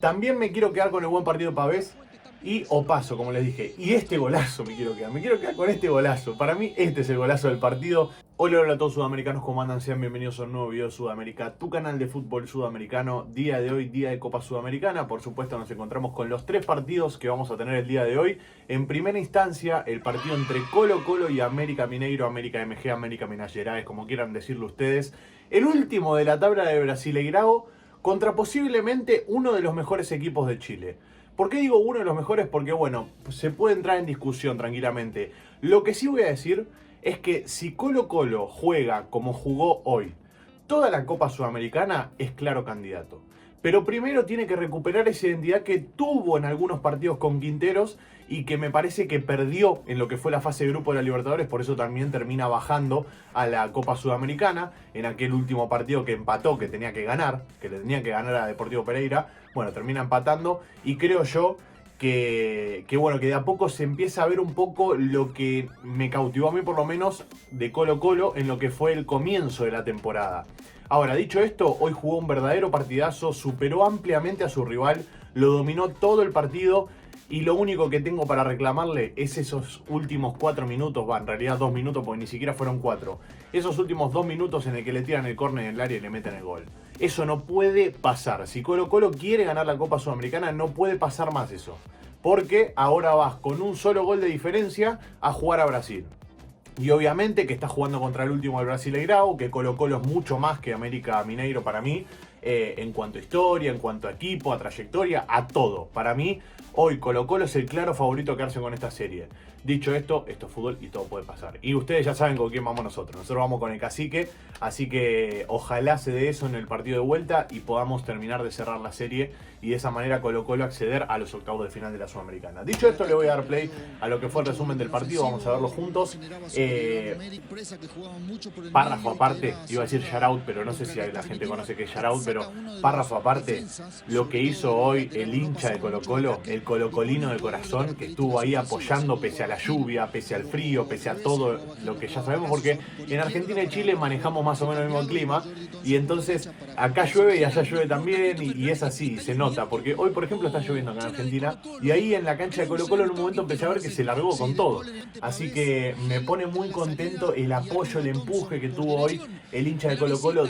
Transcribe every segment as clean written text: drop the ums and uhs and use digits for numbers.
También me quiero quedar con el buen partido de Pavés y Opaso, como les dije. Y este golazo me quiero quedar. Me quiero quedar con este golazo. Para mí este es el golazo del partido. Hola, hola a todos sudamericanos, ¿cómo andan? Sean bienvenidos a un nuevo video de Sudamérica, tu canal de fútbol sudamericano. Día de hoy, día de Copa Sudamericana. Por supuesto nos encontramos con los tres partidos que vamos a tener el día de hoy. En primera instancia, el partido entre Colo Colo y América Mineiro, América MG, América Minas Gerais, como quieran decirlo ustedes. El último de la tabla de Brasileirao contra posiblemente uno de los mejores equipos de Chile. ¿Por qué digo uno de los mejores? Porque bueno, se puede entrar en discusión tranquilamente. Lo que sí voy a decir es que si Colo Colo juega como jugó hoy, toda la Copa Sudamericana es claro candidato. Pero primero tiene que recuperar esa identidad que tuvo en algunos partidos con Quinteros y que me parece que perdió en lo que fue la fase de grupo de la Libertadores, por eso también termina bajando a la Copa Sudamericana en aquel último partido que empató, que tenía que ganar, que le tenía que ganar a Deportivo Pereira. Bueno, termina empatando y creo yo que bueno, que de a poco se empieza a ver un poco lo que me cautivó a mí por lo menos de Colo Colo en lo que fue el comienzo de la temporada. Ahora, dicho esto, hoy jugó un verdadero partidazo, superó ampliamente a su rival, lo dominó todo el partido y lo único que tengo para reclamarle es esos últimos 4 minutos, en realidad 2 minutos porque ni siquiera fueron 4, esos últimos 2 minutos en el que le tiran el córner en el área y le meten el gol. Eso no puede pasar. Si Colo Colo quiere ganar la Copa Sudamericana, no puede pasar más eso. Porque ahora vas con un solo gol de diferencia a jugar a Brasil. Y obviamente que está jugando contra el último del Brasileirao, que Colo Colo es mucho más que América Mineiro para mí, en cuanto a historia, en cuanto a equipo, a trayectoria, a todo. Para mí, hoy Colo Colo es el claro favorito a quedarse con esta serie. Dicho esto es fútbol y todo puede pasar. Y ustedes ya saben con quién vamos nosotros. Nosotros vamos con el Cacique, así que ojalá se dé eso en el partido de vuelta y podamos terminar de cerrar la serie y de esa manera Colo Colo acceder a los octavos de final de la Sudamericana. Dicho esto, le voy a dar play a lo que fue el resumen del partido. Vamos a verlo juntos. Párrafo aparte, iba a decir shoutout, pero no sé si la gente conoce que es shoutout, pero párrafo aparte, lo que hizo hoy el hincha de Colo Colo, el colocolino de corazón, que estuvo ahí apoyando pese a la lluvia, pese al frío, pese a todo lo que ya sabemos, porque en Argentina y Chile manejamos más o menos el mismo clima, y entonces acá llueve y allá llueve también, y es así, se nota, porque hoy por ejemplo está lloviendo acá en Argentina, y ahí en la cancha de Colo Colo en un momento empecé a ver que se largó con todo, así que me pone muy contento el apoyo, el empuje que tuvo hoy el hincha de Colo Colo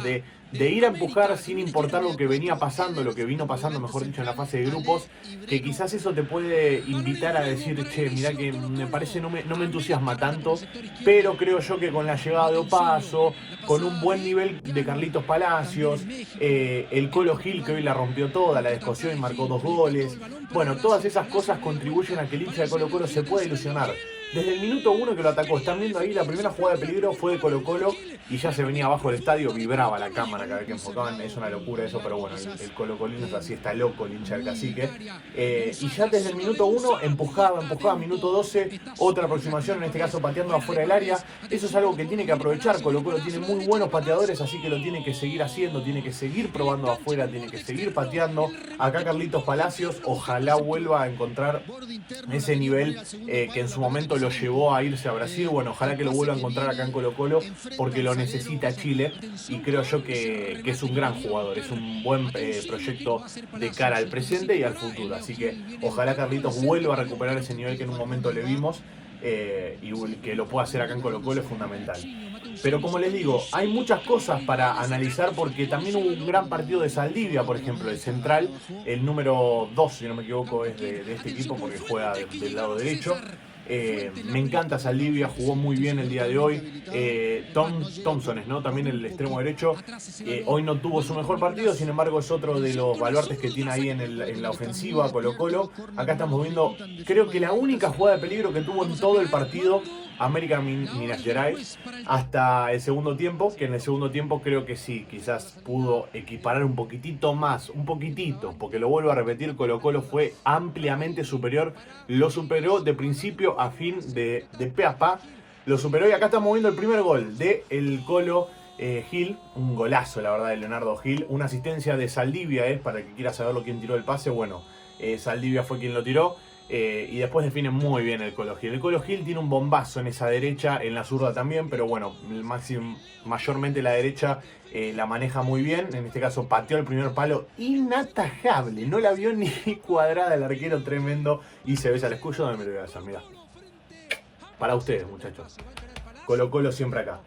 de ir a empujar sin importar lo que venía pasando, lo que vino pasando, mejor dicho, en la fase de grupos, que quizás eso te puede invitar a decir, che, mirá que me parece no me entusiasma tanto, pero creo yo que con la llegada de Opaso, con un buen nivel de Carlitos Palacios, el Colo Gil que hoy la rompió toda, la descosió y marcó 2 goles, bueno, todas esas cosas contribuyen a que el hincha de Colo Colo se pueda ilusionar. Desde el minuto 1 que lo atacó, están viendo ahí, la primera jugada de peligro fue de Colo Colo y ya se venía abajo del estadio, vibraba la cámara cada vez que enfocaban, es una locura eso, pero bueno, el Colo Colino es así, está loco el hincha del Cacique. Y ya desde el minuto 1 empujaba, minuto 12, otra aproximación, en este caso pateando afuera del área, eso es algo que tiene que aprovechar, Colo Colo tiene muy buenos pateadores, así que lo tiene que seguir haciendo, tiene que seguir probando afuera, tiene que seguir pateando. Acá Carlitos Palacios, ojalá vuelva a encontrar ese nivel que en su momento lo llevó a irse a Brasil. Bueno, ojalá que lo vuelva a encontrar acá en Colo Colo porque lo necesita Chile y creo yo que es un gran jugador, es un buen proyecto de cara al presente y al futuro, así que ojalá Carlitos vuelva a recuperar ese nivel que en un momento le vimos y que lo pueda hacer acá en Colo Colo es fundamental. Pero como les digo, hay muchas cosas para analizar porque también hubo un gran partido de Saldivia, por ejemplo, el central, el número 2, si no me equivoco, es de este equipo porque juega del lado derecho. Me encanta Saldivia, jugó muy bien el día de hoy. Thompson, ¿no? También el extremo derecho. Hoy no tuvo su mejor partido, sin embargo es otro de los baluartes que tiene ahí en la ofensiva Colo Colo. Acá estamos viendo, creo que la única jugada de peligro que tuvo en todo el partido América Minas Gerais hasta el segundo tiempo, que en el segundo tiempo creo que sí, quizás pudo equiparar un poquitito más, un poquitito, porque lo vuelvo a repetir, Colo Colo fue ampliamente superior, lo superó de principio a fin, de pe a pa, lo superó y acá estamos viendo el primer gol de el Colo Gil, un golazo la verdad de Leonardo Gil, una asistencia de Saldivia, para el que quiera saberlo quién tiró el pase, bueno, Saldivia fue quien lo tiró. Y después define muy bien el Colo Gil. El Colo Gil tiene un bombazo en esa derecha, en la zurda también, pero bueno, mayormente la derecha la maneja muy bien. En este caso pateó el primer palo, inatajable, no la vio ni cuadrada el arquero, tremendo. Y se besa el escudo, donde me lo voy a hacer, mirá. Para ustedes, muchachos. Colo Colo siempre acá.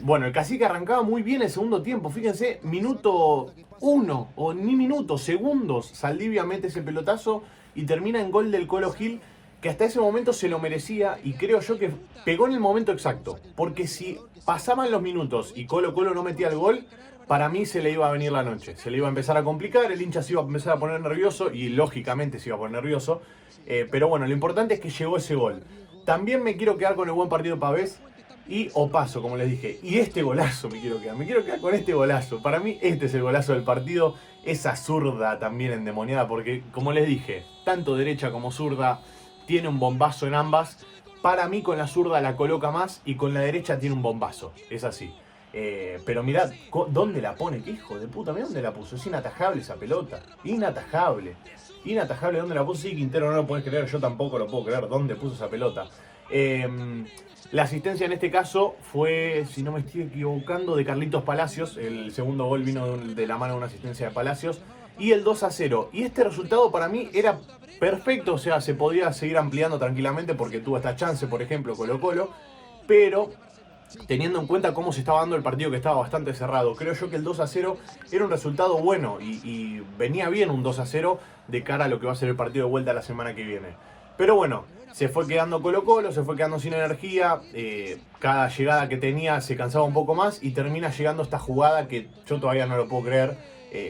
Bueno, el Cacique arrancaba muy bien el segundo tiempo. Fíjense, minuto 1 o ni minutos, segundos. Saldivia mete ese pelotazo y termina en gol del Colo Gil, que hasta ese momento se lo merecía y creo yo que pegó en el momento exacto. Porque si pasaban los minutos y Colo Colo no metía el gol, para mí se le iba a venir la noche. Se le iba a empezar a complicar, el hincha se iba a empezar a poner nervioso y lógicamente se iba a poner nervioso. Pero bueno, lo importante es que llegó ese gol. También me quiero quedar con el buen partido de Pavés y Opaso, como les dije. Y este golazo me quiero quedar con este golazo. Para mí este es el golazo del partido. Esa zurda también endemoniada, porque como les dije, tanto derecha como zurda tiene un bombazo en ambas. Para mí con la zurda la coloca más y con la derecha tiene un bombazo. Es así. Pero mirad, ¿dónde la pone? ¿Qué hijo de puta? Mirá dónde la puso. Es inatajable esa pelota. Inatajable. Inatajable dónde la puso. Sí, Quintero, no lo podés creer. Yo tampoco lo puedo creer. ¿Dónde puso esa pelota? La asistencia en este caso fue, si no me estoy equivocando, de Carlitos Palacios. El segundo gol vino de la mano de una asistencia de Palacios. Y el 2-0. Y este resultado para mí era perfecto. O sea, se podía seguir ampliando tranquilamente porque tuvo esta chance, por ejemplo, Colo Colo. Pero teniendo en cuenta cómo se estaba dando el partido, que estaba bastante cerrado, creo yo que el 2-0 era un resultado bueno y venía bien un 2-0 de cara a lo que va a ser el partido de vuelta la semana que viene. Pero bueno, se fue quedando Colo Colo, se fue quedando sin energía, cada llegada que tenía se cansaba un poco más y termina llegando esta jugada que yo todavía no lo puedo creer,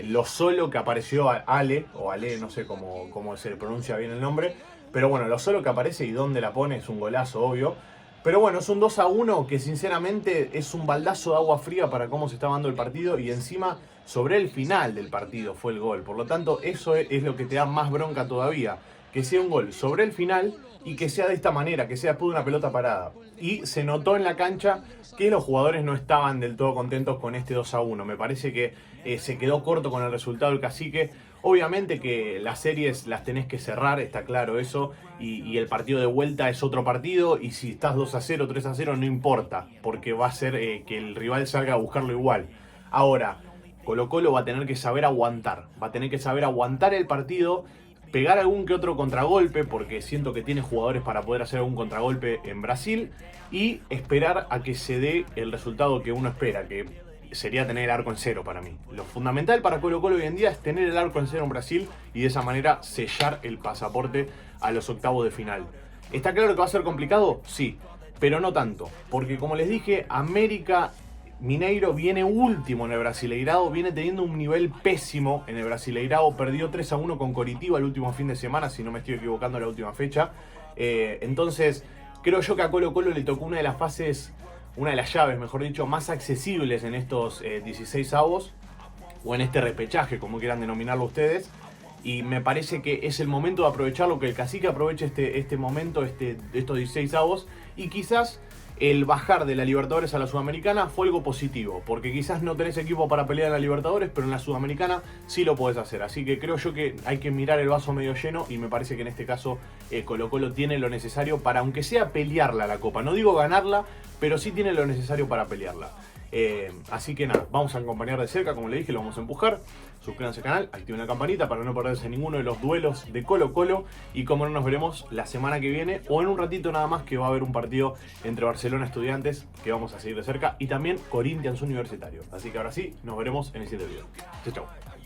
lo solo que apareció Ale, o Ale, no sé cómo se le pronuncia bien el nombre, pero bueno, lo solo que aparece y dónde la pone es un golazo, obvio. Pero bueno, es un 2-1 que sinceramente es un baldazo de agua fría para cómo se está dando el partido y encima sobre el final del partido fue el gol. Por lo tanto, eso es lo que te da más bronca todavía. Que sea un gol sobre el final y que sea de esta manera, que sea después de una pelota parada. Y se notó en la cancha que los jugadores no estaban del todo contentos con este 2-1. Me parece que se quedó corto con el resultado del Cacique. Obviamente que las series las tenés que cerrar, está claro eso, y el partido de vuelta es otro partido, y si estás 2-0, 3-0, no importa, porque va a ser que el rival salga a buscarlo igual. Ahora, Colo Colo va a tener que saber aguantar el partido, pegar algún que otro contragolpe, porque siento que tiene jugadores para poder hacer algún contragolpe en Brasil, y esperar a que se dé el resultado que uno espera, que sería tener el arco en cero para mí. Lo fundamental para Colo Colo hoy en día es tener el arco en cero en Brasil y de esa manera sellar el pasaporte a los octavos de final. ¿Está claro que va a ser complicado? Sí, pero no tanto, porque como les dije, América Mineiro viene último en el Brasileirao, viene teniendo un nivel pésimo en el Brasileirao, perdió 3-1 con Coritiba el último fin de semana, si no me estoy equivocando, la última fecha. Entonces, creo yo que a Colo Colo le tocó una de las fases, una de las llaves, mejor dicho, más accesibles en estos 16avos, o en este repechaje, como quieran denominarlo ustedes. Y me parece que es el momento de aprovecharlo, que el Cacique aproveche este momento, estos 16avos, y quizás el bajar de la Libertadores a la Sudamericana fue algo positivo, porque quizás no tenés equipo para pelear en la Libertadores, pero en la Sudamericana sí lo podés hacer. Así que creo yo que hay que mirar el vaso medio lleno, y me parece que en este caso Colo Colo tiene lo necesario para, aunque sea pelearla la Copa, no digo ganarla, pero sí tiene lo necesario para pelearla. Así que nada, vamos a acompañar de cerca, como le dije, lo vamos a empujar. Suscríbanse al canal, activen la campanita para no perderse ninguno de los duelos de Colo Colo. Y como no, nos veremos la semana que viene o en un ratito nada más, que va a haber un partido entre Barcelona Estudiantes que vamos a seguir de cerca, y también Corinthians Universitario. Así que ahora sí, nos veremos en el siguiente video. Chau, chau.